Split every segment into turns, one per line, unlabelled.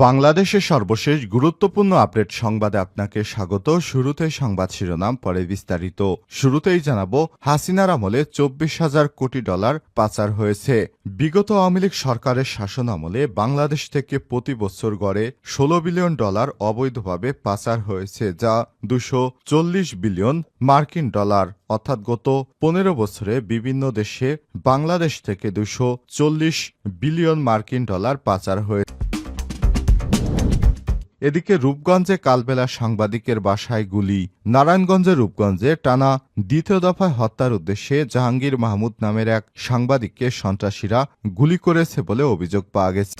বাংলাদেশের সর্বশেষ গুরুত্বপূর্ণ আপডেট সংবাদে আপনাকে স্বাগত। শুরুতেই সংবাদ শিরোনাম, পরে বিস্তারিত। শুরুতেই জানাবো, হাসিনার আমলে 24,000 কোটি ডলার পাচার হয়েছে। বিগত আওয়ামী লীগ সরকারের শাসন আমলে বাংলাদেশ থেকে প্রতি বছর গড়ে 16 বিলিয়ন ডলার অবৈধভাবে পাচার হয়েছে, যা 240 বিলিয়ন মার্কিন ডলার। অর্থাৎ গত 15 বছরে বিভিন্ন দেশে বাংলাদেশ থেকে 240 বিলিয়ন মার্কিন ডলার পাচার হয়েছে। এদিকে রূপগঞ্জে কালবেলা সাংবাদিকের বাসায় গুলি। নারায়ণগঞ্জের রূপগঞ্জে টানা দ্বিতীয় দফায় হত্যার উদ্দেশ্যে জাহাঙ্গীর মাহমুদ নামের এক সাংবাদিককে সন্ত্রাসীরা গুলি করেছে বলে অভিযোগ পাওয়া গেছে।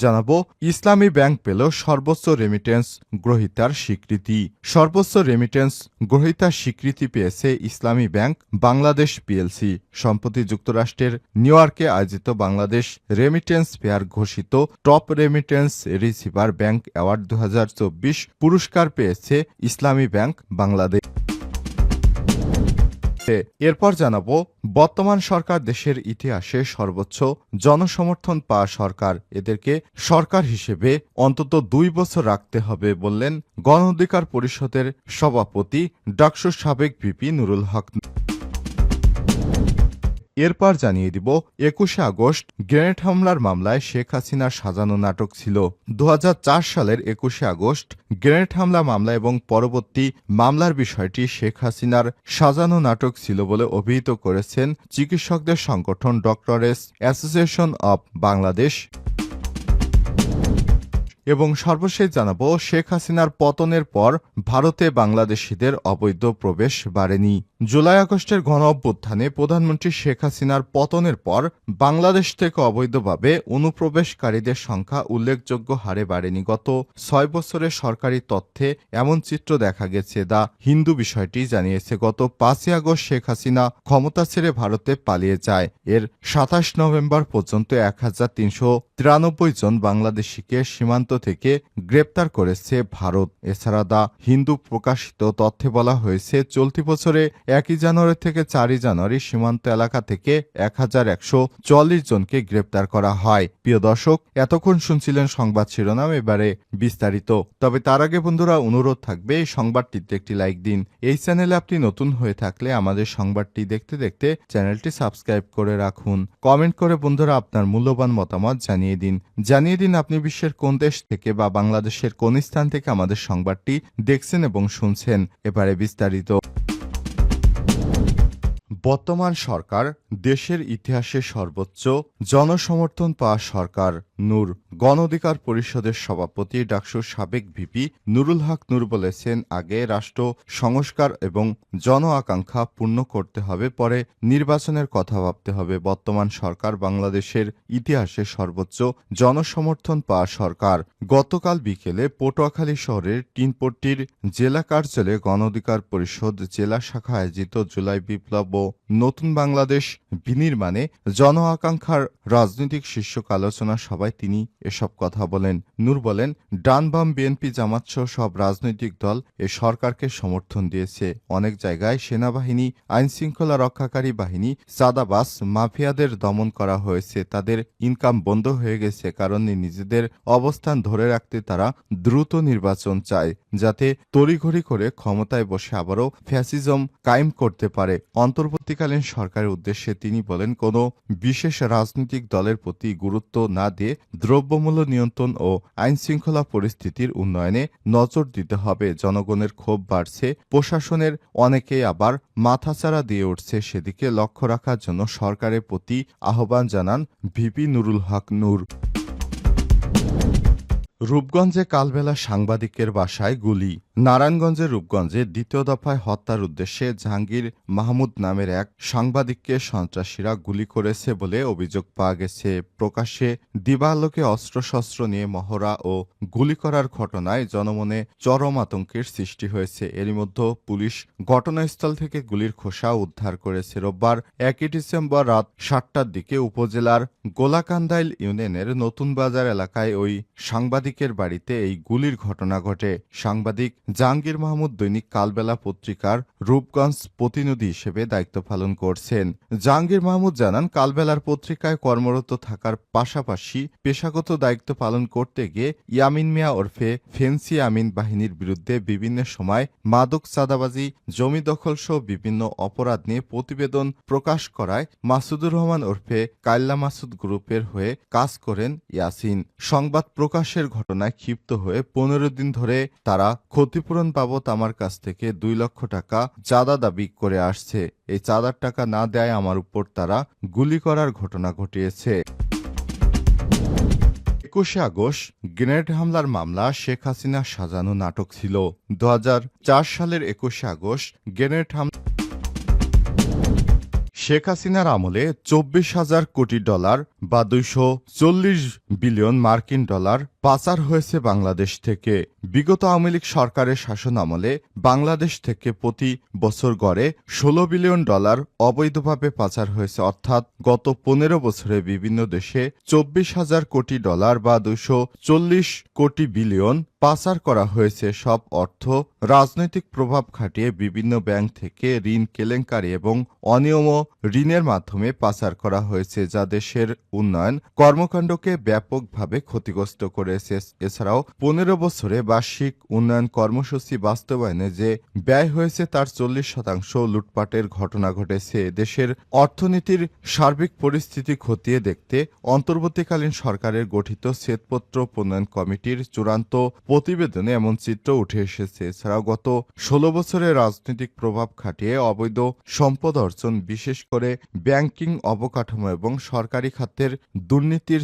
জানাবো, ইসলামী ব্যাংক পেল সর্বোচ্চ রেমিটেন্স গ্রহীতার স্বীকৃতি। সর্বোচ্চ রেমিটেন্স গ্রহীতার স্বীকৃতি পেয়েছে ইসলামী ব্যাংক বাংলাদেশ পিএলসি। সম্প্রতি যুক্তরাষ্ট্রের নিউ ইয়র্কে আয়োজিত বাংলাদেশ রেমিটেন্স ফেয়ার ঘোষিত top remittance receiver bank award 2024 পুরস্কার পেয়েছে ইসলামী ব্যাংক বাংলাদেশ। এরপর জানাবো, বর্তমান সরকার দেশের ইতিহাসে সর্বোচ্চ জনসমর্থন পাওয়া সরকার। এদেরকে সরকার হিসেবে অন্তত 2 বছর রাখতে হবে বললেন গণ অধিকার পরিষদের সভাপতি ডাকসুর সাবেক ভিপি নুরুল হক। এরপর জানিয়ে দিব, 21শে আগস্ট গ্রেনেড হামলার মামলায় শেখ হাসিনার সাজানো নাটক ছিল। 2004 সালের 21শে আগস্ট গ্রেনেড হামলা মামলা এবং পরবর্তী মামলার বিষয়টি শেখ হাসিনার সাজানো নাটক ছিল বলে অভিহিত করেছেন চিকিৎসকদের সংগঠন ডক্টরস অ্যাসোসিয়েশন অব বাংলাদেশ। এবং সর্বশেষ জানাবো, শেখ হাসিনার পতনের পর ভারতে বাংলাদেশিদের অবৈধ প্রবেশ বাড়েনি। জুলাই আগস্টের গণ অভ্যুত্থানে প্রধানমন্ত্রী শেখ হাসিনার পতনের পর বাংলাদেশ থেকে অবৈধভাবে অনুপ্রবেশকারীদের সংখ্যা উল্লেখযোগ্য হারে বাড়েনি। গত 6 বছরের সরকারি তথ্যে এমন চিত্র দেখা গেছে। দ্য হিন্দু বিষয়টি জানিয়েছে, গত 5ই আগস্ট শেখ হাসিনা ক্ষমতা ছেড়ে ভারতে পালিয়ে যায়। এর 27 নভেম্বর পর্যন্ত 1393 জন বাংলাদেশিকে সীমান্ত থেকে গ্রেপ্তার করেছে ভারত। এছাড়া দ্য হিন্দু প্রকাশিত তথ্যে বলা হয়েছে, চলতি বছরে 1 জানুয়ারি থেকে 4 জানুয়ারি সীমান্ত এলাকা থেকে 1144 জনকে গ্রেপ্তার করা হয়। প্রিয় দর্শক, এতক্ষণ শুনছিলেন সংবাদ শিরোনাম, এবারে বিস্তারিত। তবে তার আগে বন্ধুরা, অনুরোধ থাকবে এই সংবাদটিতে একটি লাইক দিন। এই চ্যানেলে আপনি নতুন হয়ে থাকলে আমাদের সংবাদটি দেখতে দেখতে চ্যানেলটি সাবস্ক্রাইব করে রাখুন। কমেন্ট করে বন্ধুরা আপনার মূল্যবান মতামত জানিয়ে দিন আপনি বিশ্বের কোন দেশ থেকে বা বাংলাদেশের কোন স্থান থেকে আমাদের সংবাদটি দেখছেন এবং শুনছেন। এবারে বিস্তারিত। বর্তমান সরকার দেশের ইতিহাসে সর্বোচ্চ জনসমর্থন পাওয়া সরকার। নূর গণ অধিকার পরিষদের সভাপতি ডাকসুর সাবেক ভিপি নুরুল হক নূর বলেছেন, আগে রাষ্ট্র সংস্কার এবং জন আকাঙ্ক্ষা পূর্ণ করতে হবে, পরে নির্বাচনের কথা ভাবতে হবে। বর্তমান সরকার বাংলাদেশের ইতিহাসে সর্বোচ্চ জনসমর্থন পাওয়া সরকার। গতকাল বিকেলে পটুয়াখালী শহরের টিনপট্টির জেলা কার্যালয়ে গণ অধিকার পরিষদ জেলা শাখা আয়োজিত জুলাই বিপ্লব ও নতুন বাংলাদেশ বিনির্মাণে জন আকাঙ্ক্ষার রাজনৈতিক শীর্ষক আলোচনা সভায় তিনি এসব কথা বলেন। নূর বলেন, ডান বাম বিএনপি জামাত সহ সব রাজনৈতিক দল এ সরকারকে সমর্থন দিয়েছে। অনেক জায়গায় সেনাবাহিনী, আইনশৃঙ্খলা রক্ষাকারী বাহিনী, চাঁদাবাজ মাফিয়াদের দমন করা হয়েছে। তাদের ইনকাম বন্ধ হয়ে গেছে, কারণ নিজেদের অবস্থান ধরে রাখতে তারা দ্রুত নির্বাচন চায়, যাতে তড়িঘড়ি করে ক্ষমতায় বসে আবারও ফ্যাসিজম কায়েম করতে পারে। অন্তর্বর্তীকালীন সরকারের উদ্দেশ্যে তিনি বলেন, কোনো বিশেষ রাজনৈতিক দলের প্রতি গুরুত্ব না দিয়ে দ্রব্যমূল্য নিয়ন্ত্রণ ও আইনশৃঙ্খলা পরিস্থিতির উন্নয়নে নজর দিতে হবে। জনগণের ক্ষোভ বাড়ছে, প্রশাসনের অনেকেই আবার মাথাচাড়া দিয়ে উঠছে, সেদিকে লক্ষ্য রাখার জন্য সরকারের প্রতি আহ্বান জানান ভিপি নুরুল হক নূর। রূপগঞ্জে কালবেলা সাংবাদিকের বাসায় গুলি। নারায়ণগঞ্জের রূপগঞ্জে দ্বিতীয় দফায় হত্যার উদ্দেশ্যে জাহাঙ্গীর মাহমুদ নামের এক সাংবাদিককে সন্ত্রাসীরা গুলি করেছে বলে অভিযোগ পাওয়া গেছে। প্রকাশ্যে দিবালোকে অস্ত্রশস্ত্র নিয়ে মহড়া ও গুলি করার ঘটনায় জনমনে চরম আতঙ্কের সৃষ্টি হয়েছে। এরই মধ্যে পুলিশ ঘটনাস্থল থেকে গুলির খোসা উদ্ধার করেছে। রোববার 1 ডিসেম্বর রাত 7টার দিকে উপজেলার গোলাকান্দাইল ইউনিয়নের নতুন বাজার এলাকায় ওই সাংবাদিকের বাড়িতে এই গুলির ঘটনা ঘটে। সাংবাদিক জাহাঙ্গীর মাহমুদ দৈনিক কালবেলা পত্রিকার রূপগঞ্জ প্রতিনিধি হিসেবে দায়িত্ব পালন করছেন। জাহাঙ্গীর মাহমুদ জানান, কালবেলার পত্রিকায় কর্মরত থাকার পাশাপাশি পেশাগত দায়িত্ব পালন করতে গিয়ে ইয়ামিন মিয়া ওরফে ফেন্সি আমিন বাহিনীর বিরুদ্ধে বিভিন্ন সময় মাদক চাঁদাবাজি, জমি দখলসহ বিভিন্ন অপরাধ নিয়ে প্রতিবেদন প্রকাশ করায় মাসুদুর রহমান ওরফে কাইল্লা মাসুদ গ্রুপের হয়ে কাজ করেন ইয়াসিন। সংবাদ প্রকাশের ঘটনায় ক্ষিপ্ত হয়ে 15 দিন ধরে তারা ক্ষতিপূরণ বাবদ আমার কাছ থেকে 2 লক্ষ টাকা চাঁদা দাবি করে আসছে। এই চাঁদার টাকা না দেয় আমার উপর তারা গুলি করার ঘটনা ঘটিয়েছে। 21শে আগস্ট গ্রেনেড হামলার মামলা শেখ হাসিনার সাজানো নাটক ছিল। 2004 সালের 21শে আগস্ট গ্রেনেড হামলা শেখ হাসিনার আমলে 24,000 কোটি ডলার বা 240 বিলিয়ন মার্কিন ডলার পাচার হয়েছে বাংলাদেশ থেকে। বিগত আওয়ামী লীগ সরকারের শাসন আমলে বাংলাদেশ থেকে প্রতি বছর গড়ে 16 বিলিয়ন ডলার অবৈধভাবে পাচার হয়েছে, অর্থাৎ গত 15 বছরে বিভিন্ন দেশে 24,000 কোটি ডলার বা 240 কোটি বিলিয়ন পাচার করা হয়েছে। সব অর্থ রাজনৈতিক প্রভাব খাটিয়ে বিভিন্ন ব্যাংক থেকে ঋণ কেলেঙ্কারি এবং অনিয়ম ঋণের মাধ্যমে পাচার করা হয়েছে, যা দেশের উন্নয়ন কর্মকাণ্ডকে ব্যাপকভাবে ক্ষতিগ্রস্ত করেছে। এছাড়াও 15 বছরে বার্ষিক উন্নয়ন কর্মসূচি বাস্তবায়নে যে ব্যয় হয়েছে তার 40% লুটপাটের ঘটনা ঘটেছে। দেশের অর্থনীতির সার্বিক পরিস্থিতি খতিয়ে দেখতে অন্তর্বর্তীকালীন সরকারের গঠিত শ্বেতপত্র প্রণয়ন কমিটির চূড়ান্ত প্রতিবেদনে এমন চিত্র উঠে এসেছে। এছাড়াও গত 16 বছরে রাজনৈতিক প্রভাব খাটিয়ে অবৈধ সম্পদ অর্জন, বিশেষ করে ব্যাংকিং অবকাঠামো এবং সরকারি খাতের দুর্নীতির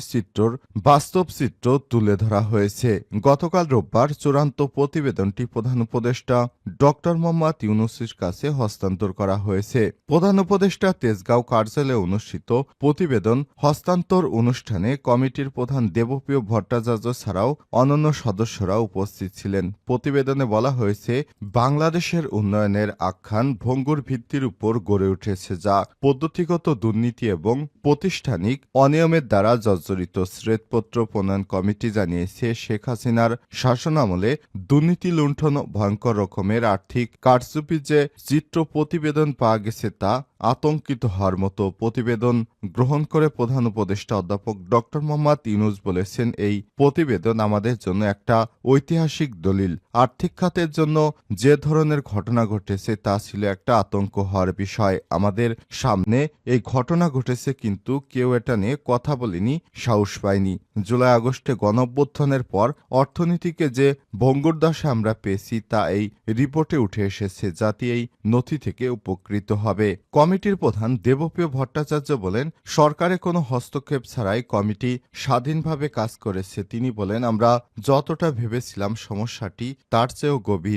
বাস্তব চিত্র তুলে ধরা হয়েছে। গতকাল রোববার চূড়ান্ত প্রতিবেদনটি প্রধান উপদেষ্টা ড মোহাম্মদ ইউনূসের কাছে হস্তান্তর করা হয়েছে। প্রধান উপদেষ্টা তেজগাঁও কার্যালয়ে অনুষ্ঠিত প্রতিবেদন হস্তান্তর অনুষ্ঠানে কমিটির প্রধান দেবপ্রিয় ভট্টাচার্য ছাড়াও অন্যান্য সদস্যরা উপস্থিত ছিলেন। প্রতিবেদনে বলা হয়েছে, বাংলাদেশের উন্নয়নের আখ্যান ভঙ্গুর ভিত্তির উপর গড়ে উঠেছে, যা পদ্ধতিগত দুর্নীতি এবং প্রাতিষ্ঠানিক অনিয়মের দ্বারা জর্জরিত। শ্বেতপত্র প্রণয়ন কমিটি জানিয়েছে, শেখ হাসিনার শাসনামলে দুর্নীতি, লুণ্ঠন, ভয়ঙ্কর রকমের আর্থিক কারচুপি যে চিত্র প্রতিবেদন পাওয়া গেছে তা আতঙ্কিত হওয়ার মতো। প্রতিবেদন গ্রহণ করে প্রধান উপদেষ্টা অধ্যাপক ড মোহাম্মদ ইউনূস বলেছেন, এই প্রতিবেদন আমাদের জন্য একটা ঐতিহাসিক দলিল। আর্থিক খাতের জন্য যে ধরনের ঘটনা ঘটেছে তা ছিল একটা আতঙ্ক হওয়ার বিষয়। আমাদের সামনে এই ঘটনা ঘটেছে, কিন্তু কেউ এটা নিয়ে কথা বলেনি, সাহস পায়নি। জুলাই আগস্টে গণঅভ্যুত্থানের পর অর্থনীতিকে যে ভঙ্গুর দশা আমরা পেয়েছি তা এই রিপোর্টে উঠে এসেছে। জাতি এই নথি থেকে উপকৃত হবে। কমিটির প্রধান দেবপ্রিয় ভট্টাচার্য বলেন, সরকারের কোনো হস্তক্ষেপ ছাড়াই কমিটি স্বাধীনভাবে কাজ করেছে। তিনি বলেন, আমরা যতটা ভেবেছিলাম সমস্যাটি তার চেয়েও গভীর।